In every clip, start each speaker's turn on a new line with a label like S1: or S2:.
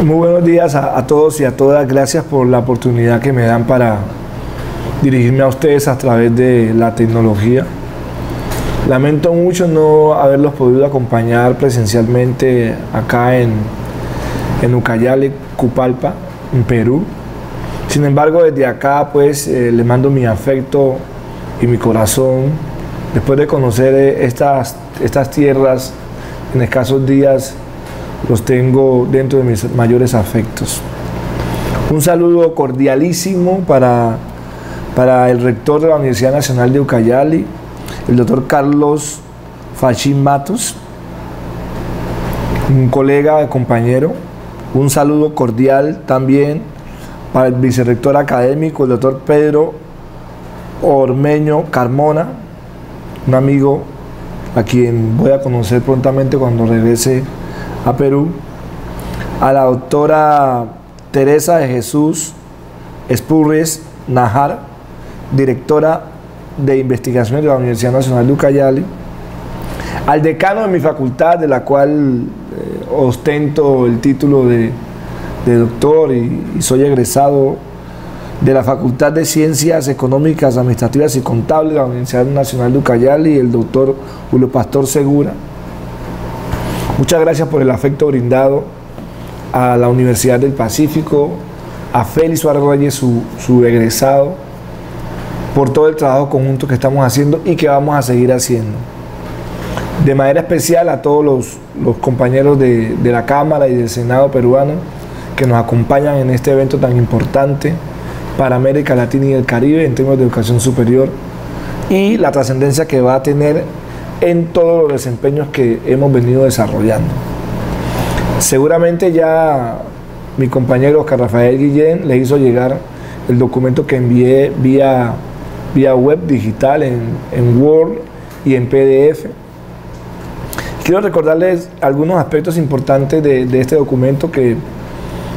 S1: Muy buenos días a todos y a todas. Gracias por la oportunidad que me dan para dirigirme a ustedes a través de la tecnología. Lamento mucho no haberlos podido acompañar presencialmente acá en Ucayali, Cupalpa, en Perú. Sin embargo, desde acá pues les mando mi afecto y mi corazón. Después de conocer estas tierras en escasos días, los tengo dentro de mis mayores afectos. Un saludo cordialísimo para el rector de la Universidad Nacional de Ucayali, el doctor Carlos Fachín Matos, un colega, compañero. Un saludo cordial también para el vicerrector académico, el doctor Pedro Ormeño Carmona, un amigo a quien voy a conocer prontamente cuando regrese a Perú, a la doctora Teresa de Jesús Espurres Najar, directora de investigaciones de la Universidad Nacional de Ucayali, al decano de mi facultad, de la cual ostento el título de doctor y soy egresado de la Facultad de Ciencias Económicas, Administrativas y Contables de la Universidad Nacional de Ucayali, el doctor Julio Pastor Segura. Muchas gracias por el afecto brindado a la Universidad del Pacífico, a Félix Suárez Reyes, su egresado, por todo el trabajo conjunto que estamos haciendo y que vamos a seguir haciendo. De manera especial a todos los compañeros de la Cámara y del Senado peruano que nos acompañan en este evento tan importante para América Latina y el Caribe en términos de educación superior y la trascendencia que va a tener en todos los desempeños que hemos venido desarrollando. Seguramente ya mi compañero Oscar Rafael Guillén le hizo llegar el documento que envié vía web digital en Word y en PDF. Quiero recordarles algunos aspectos importantes de este documento que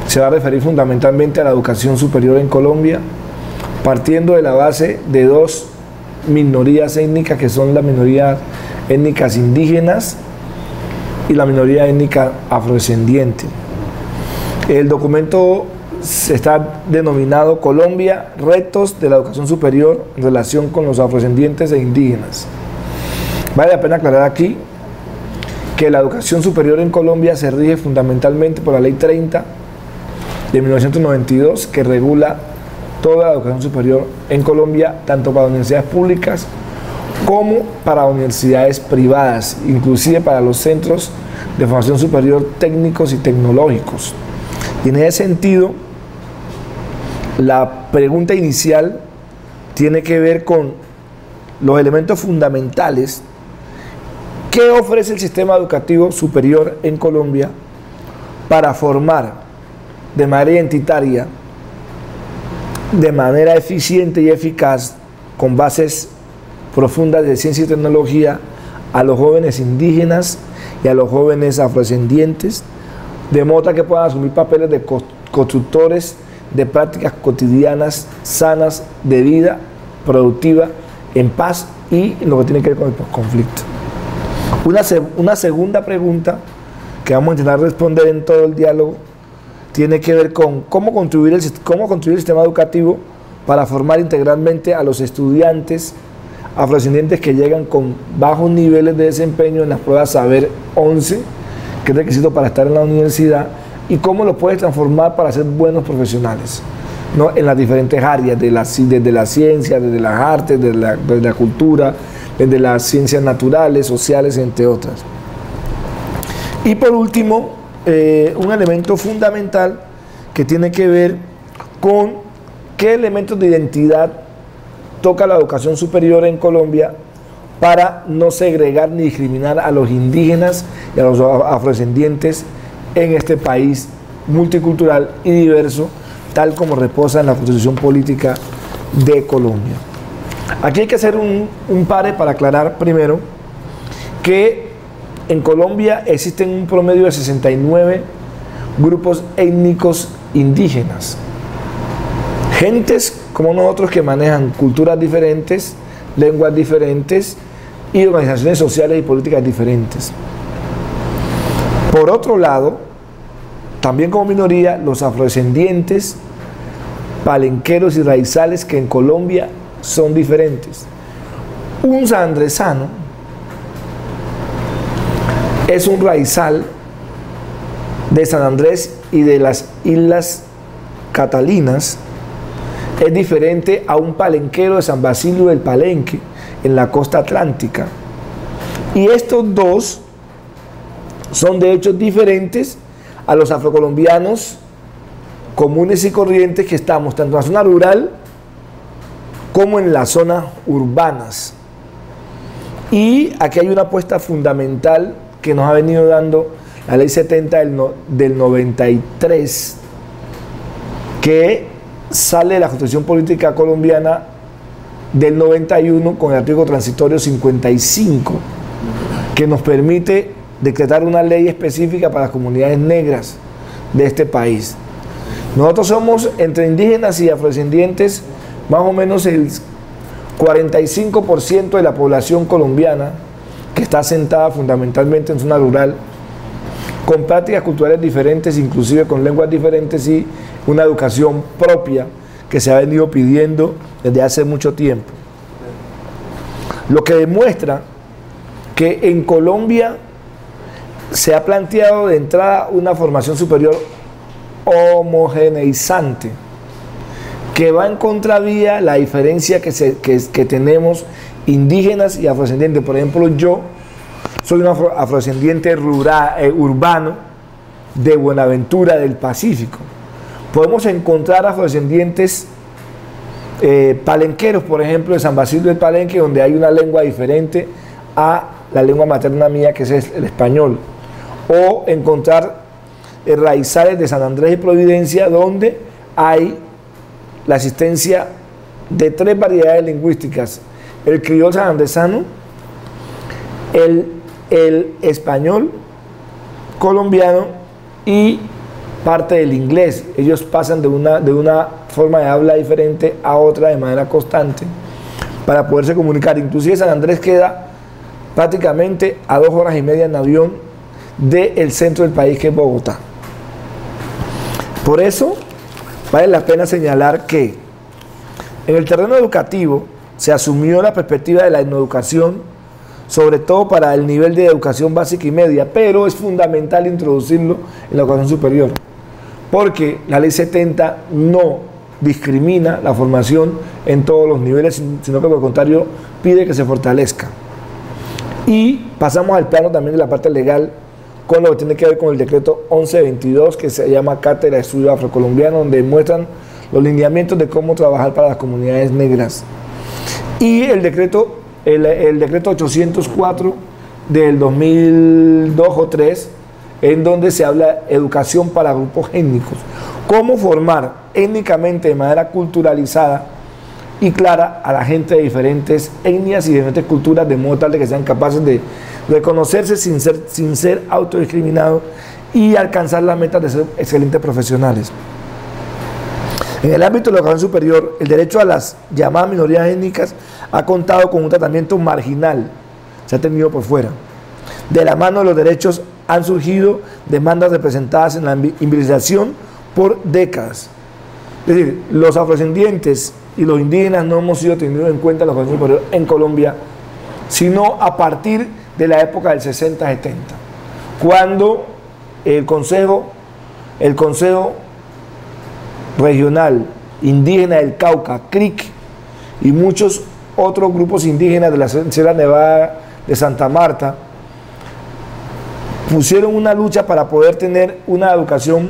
S1: se va a referir fundamentalmente a la educación superior en Colombia, partiendo de la base de dos minorías étnicas que son las minorías étnicas indígenas y la minoría étnica afrodescendiente. El documento está denominado Colombia, retos de la educación superior en relación con los afrodescendientes e indígenas. Vale la pena aclarar aquí que la educación superior en Colombia se rige fundamentalmente por la Ley 30 de 1992, que regula toda la educación superior en Colombia, tanto para universidades públicas como para universidades privadas, inclusive para los centros de formación superior técnicos y tecnológicos. Y en ese sentido, la pregunta inicial tiene que ver con los elementos fundamentales que ofrece el sistema educativo superior en Colombia para formar de manera identitaria, de manera eficiente y eficaz, con bases profundas de ciencia y tecnología, a los jóvenes indígenas y a los jóvenes afrodescendientes, de modo que puedan asumir papeles de constructores de prácticas cotidianas sanas de vida productiva, en paz y en lo que tiene que ver con el conflicto. Una segunda pregunta que vamos a intentar responder en todo el diálogo tiene que ver con cómo construir el sistema educativo para formar integralmente a los estudiantes afrodescendientes que llegan con bajos niveles de desempeño en las pruebas Saber 11, que es requisito para estar en la universidad, y cómo lo puedes transformar para ser buenos profesionales, ¿no? En las diferentes áreas, desde la ciencia, desde las artes, desde la cultura, desde las ciencias naturales, sociales, entre otras. Y por último, un elemento fundamental que tiene que ver con qué elementos de identidad toca la educación superior en Colombia para no segregar ni discriminar a los indígenas y a los afrodescendientes en este país multicultural y diverso, tal como reposa en la Constitución Política de Colombia. Aquí hay que hacer un pare para aclarar primero que en Colombia existen un promedio de 69 grupos étnicos indígenas. Gentes como nosotros que manejan culturas diferentes, lenguas diferentes y organizaciones sociales y políticas diferentes. Por otro lado, también como minoría, los afrodescendientes, palenqueros y raizales, que en Colombia son diferentes. Un sanandresano es un raizal de San Andrés y de las Islas Catalinas, es diferente a un palenquero de San Basilio del Palenque, en la costa atlántica. Y estos dos son de hecho diferentes a los afrocolombianos comunes y corrientes que estamos tanto en la zona rural como en las zonas urbanas. Y aquí hay una apuesta fundamental que nos ha venido dando la Ley 70 del 93, que sale de la Constitución Política Colombiana del 91 con el artículo transitorio 55, que nos permite decretar una ley específica para las comunidades negras de este país. Nosotros somos, entre indígenas y afrodescendientes, más o menos el 45% de la población colombiana, que está asentada fundamentalmente en zona rural, con prácticas culturales diferentes, inclusive con lenguas diferentes y una educación propia que se ha venido pidiendo desde hace mucho tiempo. Lo que demuestra que en Colombia se ha planteado de entrada una formación superior homogeneizante, que va en contravía la diferencia que tenemos indígenas y afrodescendientes. Por ejemplo, yo soy un afrodescendiente urbano de Buenaventura del Pacífico. Podemos encontrar afrodescendientes palenqueros, por ejemplo, de San Basilio del Palenque, donde hay una lengua diferente a la lengua materna mía, que es el español. O encontrar raizales de San Andrés y Providencia, donde hay la existencia de 3 variedades lingüísticas: el criol sanandresano, el español colombiano y parte del inglés. Ellos pasan de una forma de habla diferente a otra de manera constante para poderse comunicar. Inclusive San Andrés queda prácticamente a 2 horas y media en avión del centro del país, que es Bogotá. Por eso vale la pena señalar que en el terreno educativo se asumió la perspectiva de la etnoeducación, sobre todo para el nivel de educación básica y media, pero es fundamental introducirlo en la educación superior, porque la Ley 70 no discrimina la formación en todos los niveles, sino que por el contrario pide que se fortalezca. Y pasamos al plano también de la parte legal, con lo que tiene que ver con el decreto 1122, que se llama Cátedra de Estudio Afrocolombiano, donde muestran los lineamientos de cómo trabajar para las comunidades negras. Y el decreto 804 del 2002 o 3, en donde se habla de educación para grupos étnicos. Cómo formar étnicamente de manera culturalizada y clara a la gente de diferentes etnias y diferentes culturas, de modo tal de que sean capaces de reconocerse sin ser autodiscriminados y alcanzar las metas de ser excelentes profesionales. En el ámbito de la educación superior, el derecho a las llamadas minorías étnicas ha contado con un tratamiento marginal, se ha tenido por fuera. De la mano de los derechos han surgido demandas representadas en la invisibilización por décadas. Es decir, los afrodescendientes y los indígenas no hemos sido tenidos en cuenta en la educación superior en Colombia, sino a partir de la época del 60-70, cuando el Consejo Regional Indígena del Cauca, CRIC, y muchos otros grupos indígenas de la Sierra Nevada de Santa Marta pusieron una lucha para poder tener una educación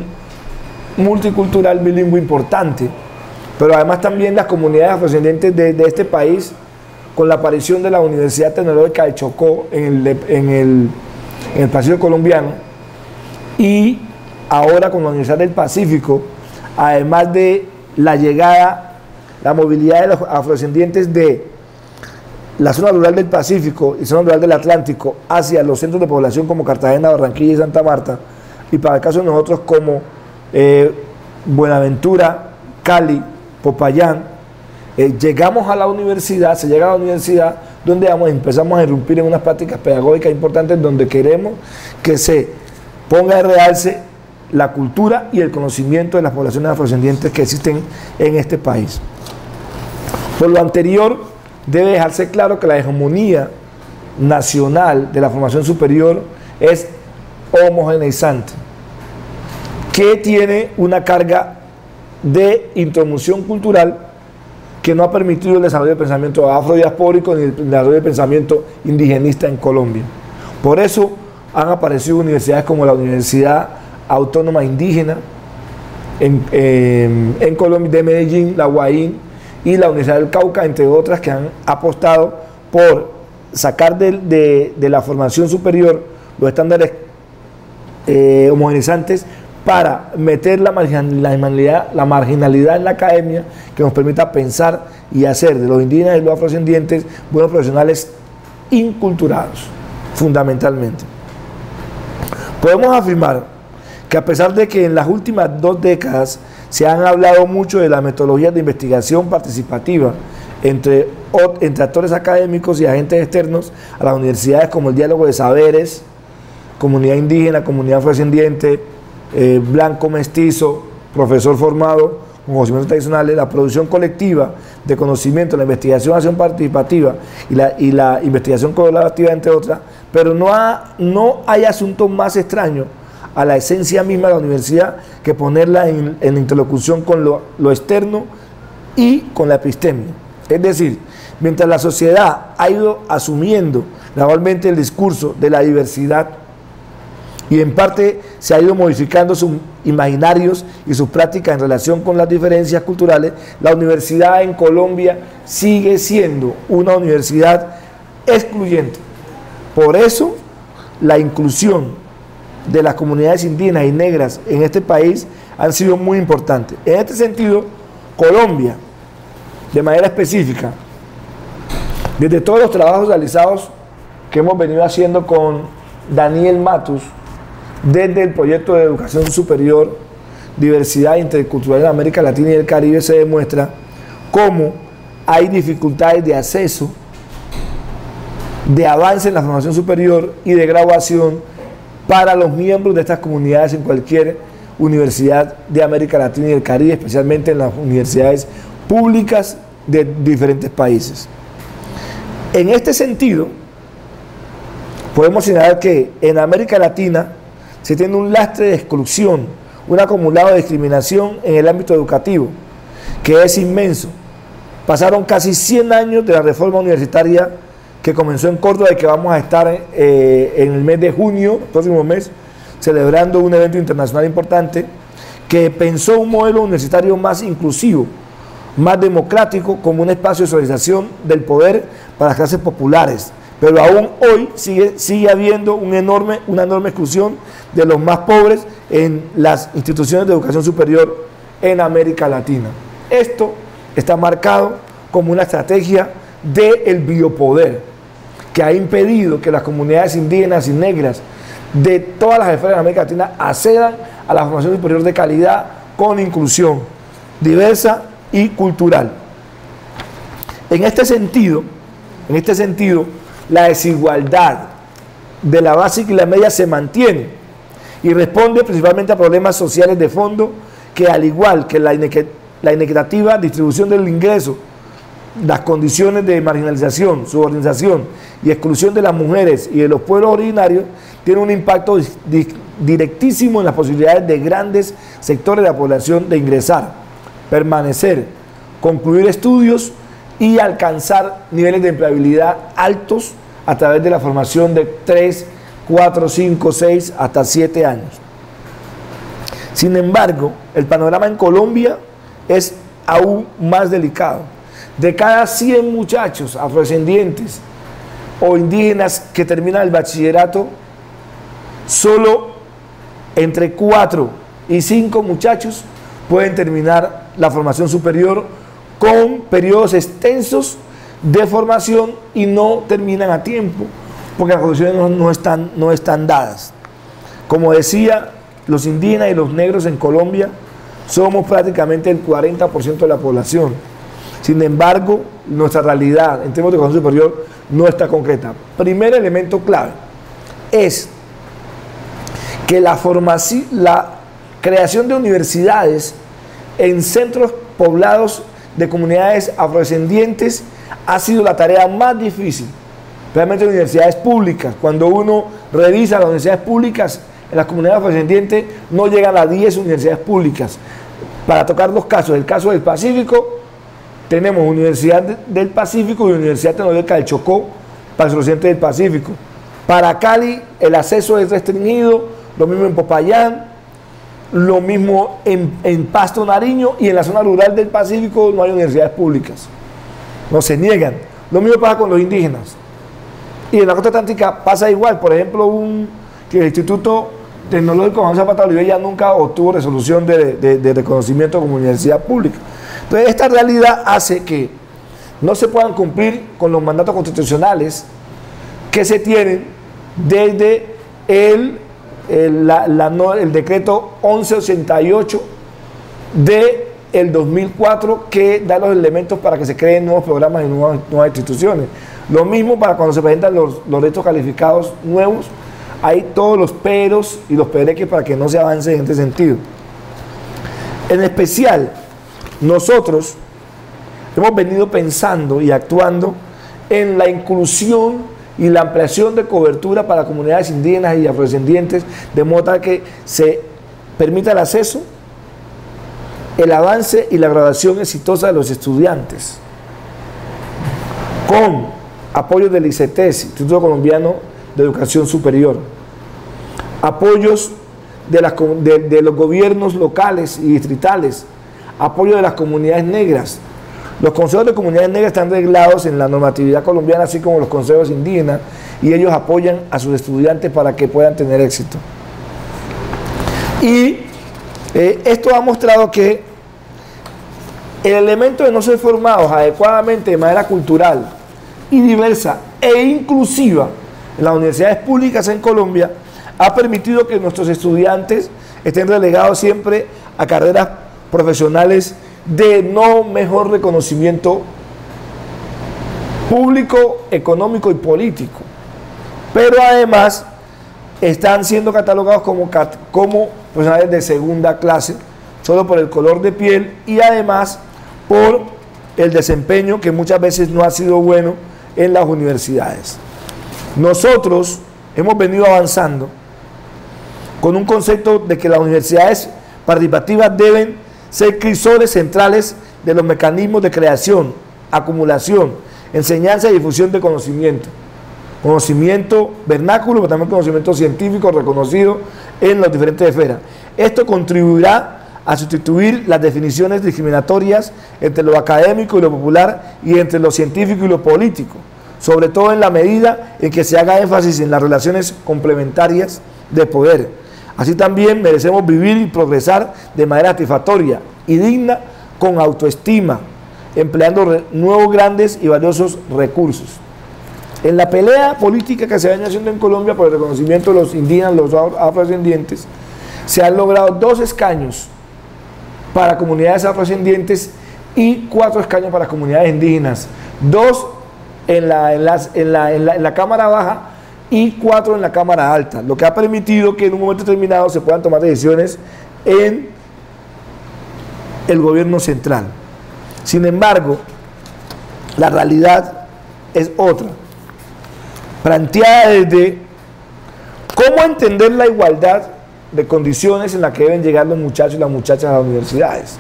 S1: multicultural bilingüe importante, pero además también las comunidades afrodescendientes de este país, con la aparición de la Universidad Tecnológica de Chocó en el Pacífico colombiano, y ahora con la Universidad del Pacífico, además de la llegada, la movilidad de los afrodescendientes de la zona rural del Pacífico y zona rural del Atlántico hacia los centros de población como Cartagena, Barranquilla y Santa Marta, y para el caso de nosotros como Buenaventura, Cali, Popayán, llegamos a la universidad, se llega a la universidad, donde empezamos a irrumpir en unas prácticas pedagógicas importantes, donde queremos que se ponga de realce la cultura y el conocimiento de las poblaciones afrodescendientes que existen en este país. Por lo anterior, debe dejarse claro que la hegemonía nacional de la formación superior es homogeneizante, que tiene una carga de introducción cultural que no ha permitido el desarrollo del pensamiento afrodiaspórico ni el desarrollo del pensamiento indigenista en Colombia. Por eso han aparecido universidades como la Universidad Autónoma Indígena en Colombia, de Medellín, la UAIN y la Universidad del Cauca, entre otras, que han apostado por sacar de la formación superior los estándares homogeneizantes para meter la marginalidad en la academia, que nos permita pensar y hacer de los indígenas y los afrodescendientes buenos profesionales inculturados, fundamentalmente. Podemos afirmar que a pesar de que en las últimas 2 décadas se han hablado mucho de las metodologías de investigación participativa entre actores académicos y agentes externos a las universidades, como el diálogo de saberes, comunidad indígena, comunidad afrodescendiente, blanco mestizo, profesor formado con conocimientos tradicionales, la producción colectiva de conocimiento, la investigación acción participativa y la investigación colaborativa, entre otras, pero no hay asunto más extraño a la esencia misma de la universidad que ponerla en interlocución con lo externo y con la epistemia. Es decir, mientras la sociedad ha ido asumiendo gradualmente el discurso de la diversidad y en parte se ha ido modificando sus imaginarios y sus prácticas en relación con las diferencias culturales, la universidad en Colombia sigue siendo una universidad excluyente. Por eso, la inclusión de las comunidades indígenas y negras en este país han sido muy importantes. En este sentido, Colombia, de manera específica, desde todos los trabajos realizados que hemos venido haciendo con Daniel Matus, desde el proyecto de educación superior, diversidad intercultural en América Latina y el Caribe, se demuestra cómo hay dificultades de acceso, de avance en la formación superior y de graduación para los miembros de estas comunidades en cualquier universidad de América Latina y el Caribe, especialmente en las universidades públicas de diferentes países. En este sentido, podemos señalar que en América Latina se tiene un lastre de exclusión, un acumulado de discriminación en el ámbito educativo, que es inmenso. Pasaron casi 100 años de la reforma universitaria que comenzó en Córdoba y que vamos a estar en el mes de junio, próximo mes, celebrando un evento internacional importante, que pensó un modelo universitario más inclusivo, más democrático, como un espacio de socialización del poder para las clases populares. Pero aún hoy sigue habiendo una enorme exclusión de los más pobres en las instituciones de educación superior en América Latina. Esto está marcado como una estrategia del biopoder, que ha impedido que las comunidades indígenas y negras de todas las esferas de América Latina accedan a la formación superior de calidad con inclusión diversa y cultural. En este sentido, la desigualdad de la básica y la media se mantiene y responde principalmente a problemas sociales de fondo que, al igual que la inequitativa distribución del ingreso, las condiciones de marginalización, subordinación y exclusión de las mujeres y de los pueblos originarios, tienen un impacto directísimo en las posibilidades de grandes sectores de la población de ingresar, permanecer, concluir estudios y alcanzar niveles de empleabilidad altos a través de la formación de 3, 4, 5, 6, hasta 7 años. Sin embargo, el panorama en Colombia es aún más delicado. De cada 100 muchachos afrodescendientes o indígenas que terminan el bachillerato, solo entre 4 y 5 muchachos pueden terminar la formación superior con periodos extensos de formación y no terminan a tiempo porque las condiciones no están dadas. Como decía, los indígenas y los negros en Colombia somos prácticamente el 40% de la población. Sin embargo, nuestra realidad en términos de educación superior no está concreta. Primer elemento clave es que la creación de universidades en centros poblados de comunidades afrodescendientes ha sido la tarea más difícil. Realmente universidades públicas, cuando uno revisa las universidades públicas en las comunidades afrodescendientes, no llegan a 10 universidades públicas. Para tocar dos casos, el caso del Pacífico, tenemos Universidad del Pacífico y Universidad Tecnológica del Chocó para el suroccidente del Pacífico. Para Cali el acceso es restringido, lo mismo en Popayán, lo mismo en Pasto, Nariño, y en la zona rural del Pacífico no hay universidades públicas. No se niegan. Lo mismo pasa con los indígenas. Y en la costa atlántica pasa igual. Por ejemplo, que el Instituto Tecnológico Juan Zapata Oliveira nunca obtuvo resolución de reconocimiento como universidad pública. Entonces, esta realidad hace que no se puedan cumplir con los mandatos constitucionales que se tienen desde el decreto 1188 del 2004, que da los elementos para que se creen nuevos programas y nuevas instituciones. Lo mismo para cuando se presentan los retos calificados nuevos, hay todos los peros y los pereques para que no se avance en este sentido. En especial, nosotros hemos venido pensando y actuando en la inclusión y la ampliación de cobertura para comunidades indígenas y afrodescendientes, de modo tal que se permita el acceso, el avance y la graduación exitosa de los estudiantes, con apoyo del ICETES, Instituto Colombiano de Educación Superior, apoyos de los gobiernos locales y distritales, apoyo de las comunidades negras. Los consejos de comunidades negras están reglados en la normatividad colombiana, así como los consejos indígenas, y ellos apoyan a sus estudiantes para que puedan tener éxito. Y esto ha mostrado que el elemento de no ser formados adecuadamente de manera cultural y diversa e inclusiva en las universidades públicas en Colombia ha permitido que nuestros estudiantes estén relegados siempre a carreras profesionales de no mejor reconocimiento público, económico y político, pero además están siendo catalogados como profesionales de segunda clase, solo por el color de piel y además por el desempeño que muchas veces no ha sido bueno en las universidades. Nosotros hemos venido avanzando con un concepto de que las universidades participativas deben ser crisores centrales de los mecanismos de creación, acumulación, enseñanza y difusión de conocimiento. Conocimiento vernáculo, pero también conocimiento científico reconocido en las diferentes esferas. Esto contribuirá a sustituir las definiciones discriminatorias entre lo académico y lo popular y entre lo científico y lo político, sobre todo en la medida en que se haga énfasis en las relaciones complementarias de poder. Así también merecemos vivir y progresar de manera satisfactoria y digna, con autoestima, empleando nuevos grandes y valiosos recursos. En la pelea política que se viene haciendo en Colombia por el reconocimiento de los indígenas, los afrodescendientes, se han logrado 2 escaños para comunidades afrodescendientes y 4 escaños para comunidades indígenas, 2 en la Cámara Baja y 4 en la Cámara Alta, lo que ha permitido que en un momento determinado se puedan tomar decisiones en el gobierno central. Sin embargo, la realidad es otra, planteada desde cómo entender la igualdad de condiciones en las que deben llegar los muchachos y las muchachas a las universidades.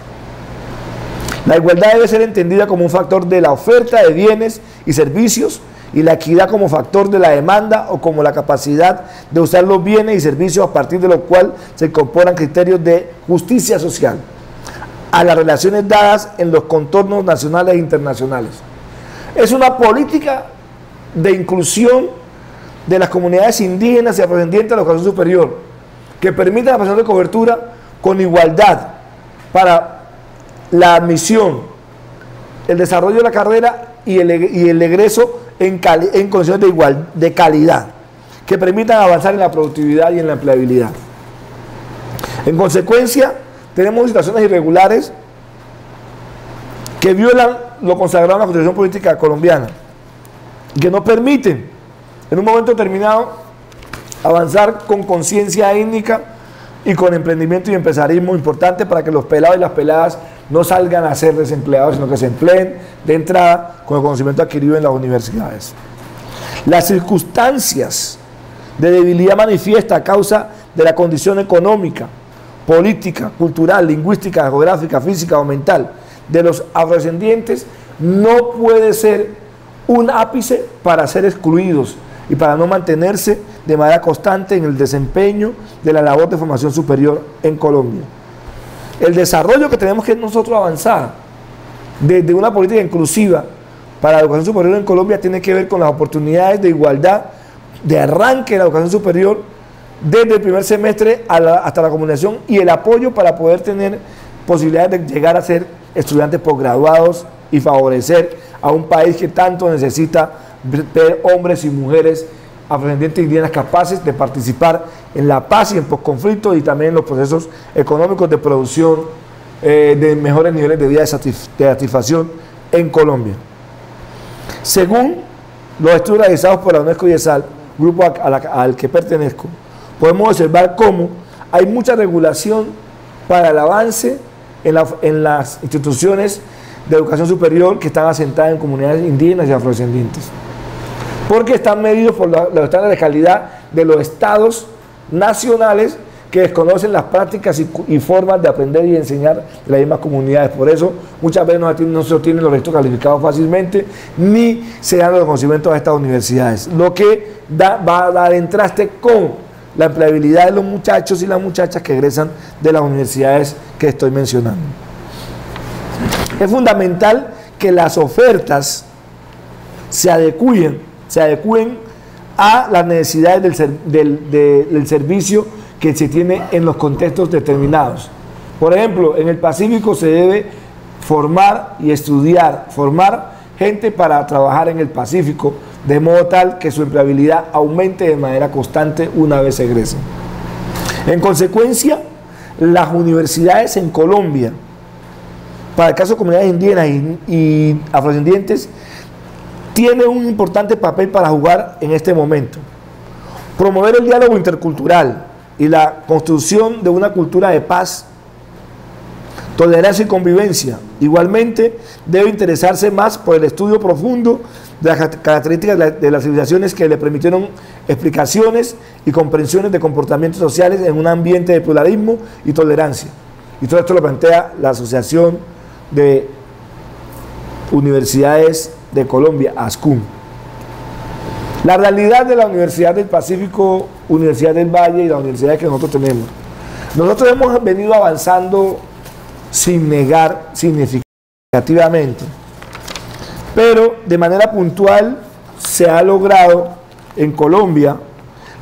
S1: La igualdad debe ser entendida como un factor de la oferta de bienes y servicios, y la equidad como factor de la demanda o como la capacidad de usar los bienes y servicios a partir de lo cual se incorporan criterios de justicia social a las relaciones dadas en los contornos nacionales e internacionales. Es una política de inclusión de las comunidades indígenas y afrodescendientes de la educación superior que permita la prestación de cobertura con igualdad para la admisión, el desarrollo de la carrera y el egreso en condiciones de calidad, que permitan avanzar en la productividad y en la empleabilidad. En consecuencia, tenemos situaciones irregulares que violan lo consagrado en la Constitución Política colombiana, que no permiten, en un momento determinado, avanzar con conciencia étnica y con emprendimiento y empresarismo importante para que los pelados y las peladas no salgan a ser desempleados, sino que se empleen de entrada con el conocimiento adquirido en las universidades. Las circunstancias de debilidad manifiesta a causa de la condición económica, política, cultural, lingüística, geográfica, física o mental de los afrodescendientes no puede ser un ápice para ser excluidos y para no mantenerse de manera constante en el desempeño de la labor de formación superior en Colombia. El desarrollo que tenemos que nosotros avanzar desde una política inclusiva para la educación superior en Colombia tiene que ver con las oportunidades de igualdad de arranque de la educación superior desde el primer semestre hasta la comunicación y el apoyo para poder tener posibilidades de llegar a ser estudiantes posgraduados y favorecer a un país que tanto necesita ver hombres y mujeres afrodescendientes indígenas capaces de participar en la paz y en posconflicto y también en los procesos económicos de producción de mejores niveles de vida de satisfacción en Colombia. Según los estudios realizados por la UNESCO y ESAL, grupo al que pertenezco, podemos observar cómo hay mucha regulación para el avance en las instituciones de educación superior que están asentadas en comunidades indígenas y afrodescendientes, porque están medidos por los estándares de calidad de los estados nacionales que desconocen las prácticas y formas de aprender y enseñar de las mismas comunidades. Por eso muchas veces no se obtienen los registros calificados fácilmente, ni se dan los reconocimientos a estas universidades, lo que va a dar en traste con la empleabilidad de los muchachos y las muchachas que egresan de las universidades que estoy mencionando. Es fundamental que las ofertas se adecúen a las necesidades del servicio que se tiene en los contextos determinados. Por ejemplo, en el Pacífico se debe formar gente para trabajar en el Pacífico, de modo tal que su empleabilidad aumente de manera constante una vez egresen. En consecuencia, las universidades en Colombia, para el caso de comunidades indígenas y afrodescendientes, tienen un importante papel para jugar en este momento. Promover el diálogo intercultural y la construcción de una cultura de paz, tolerancia y convivencia. Igualmente, debe interesarse más por el estudio profundo de las características de las civilizaciones que le permitieron explicaciones y comprensiones de comportamientos sociales en un ambiente de pluralismo y tolerancia. Y todo esto lo plantea la Asociación de Universidades de Colombia, ASCUM. La realidad de la Universidad del Pacífico, Universidad del Valle y la universidad que nosotros tenemos. Nosotros hemos venido avanzando sin negar significativamente, pero de manera puntual se ha logrado en Colombia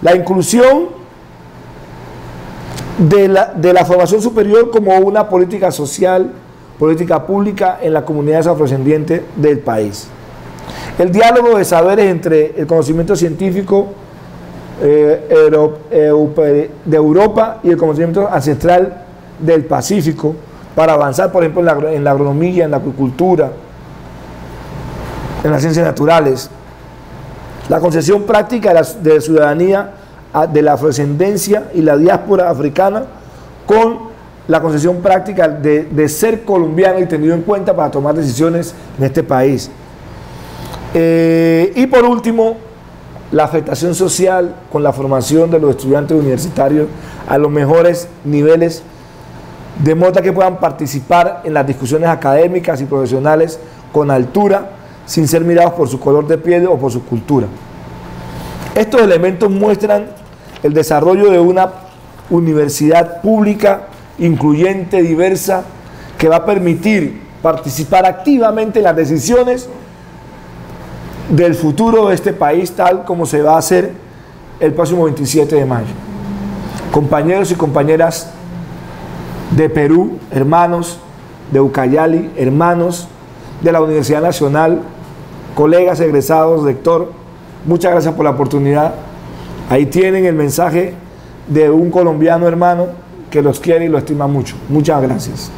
S1: la inclusión de la formación superior como una política social, política pública en las comunidades afrodescendientes del país. El diálogo de saberes entre el conocimiento científico de Europa y el conocimiento ancestral del Pacífico para avanzar, por ejemplo, en la agronomía, en la acuicultura, en las ciencias naturales. La concepción práctica de ciudadanía de la afrodescendencia y la diáspora africana con la concepción práctica de ser colombiano y tenido en cuenta para tomar decisiones en este país. Y por último, la afectación social con la formación de los estudiantes universitarios a los mejores niveles, de modo que puedan participar en las discusiones académicas y profesionales con altura, sin ser mirados por su color de piel o por su cultura. Estos elementos muestran el desarrollo de una universidad pública, incluyente, diversa, que va a permitir participar activamente en las decisiones del futuro de este país, tal como se va a hacer el próximo 27 de mayo. Compañeros y compañeras de Perú, hermanos de Ucayali, hermanos de la Universidad Nacional, colegas egresados, rector, muchas gracias por la oportunidad. Ahí tienen el mensaje de un colombiano hermano que los quiere y lo estima mucho. Muchas gracias.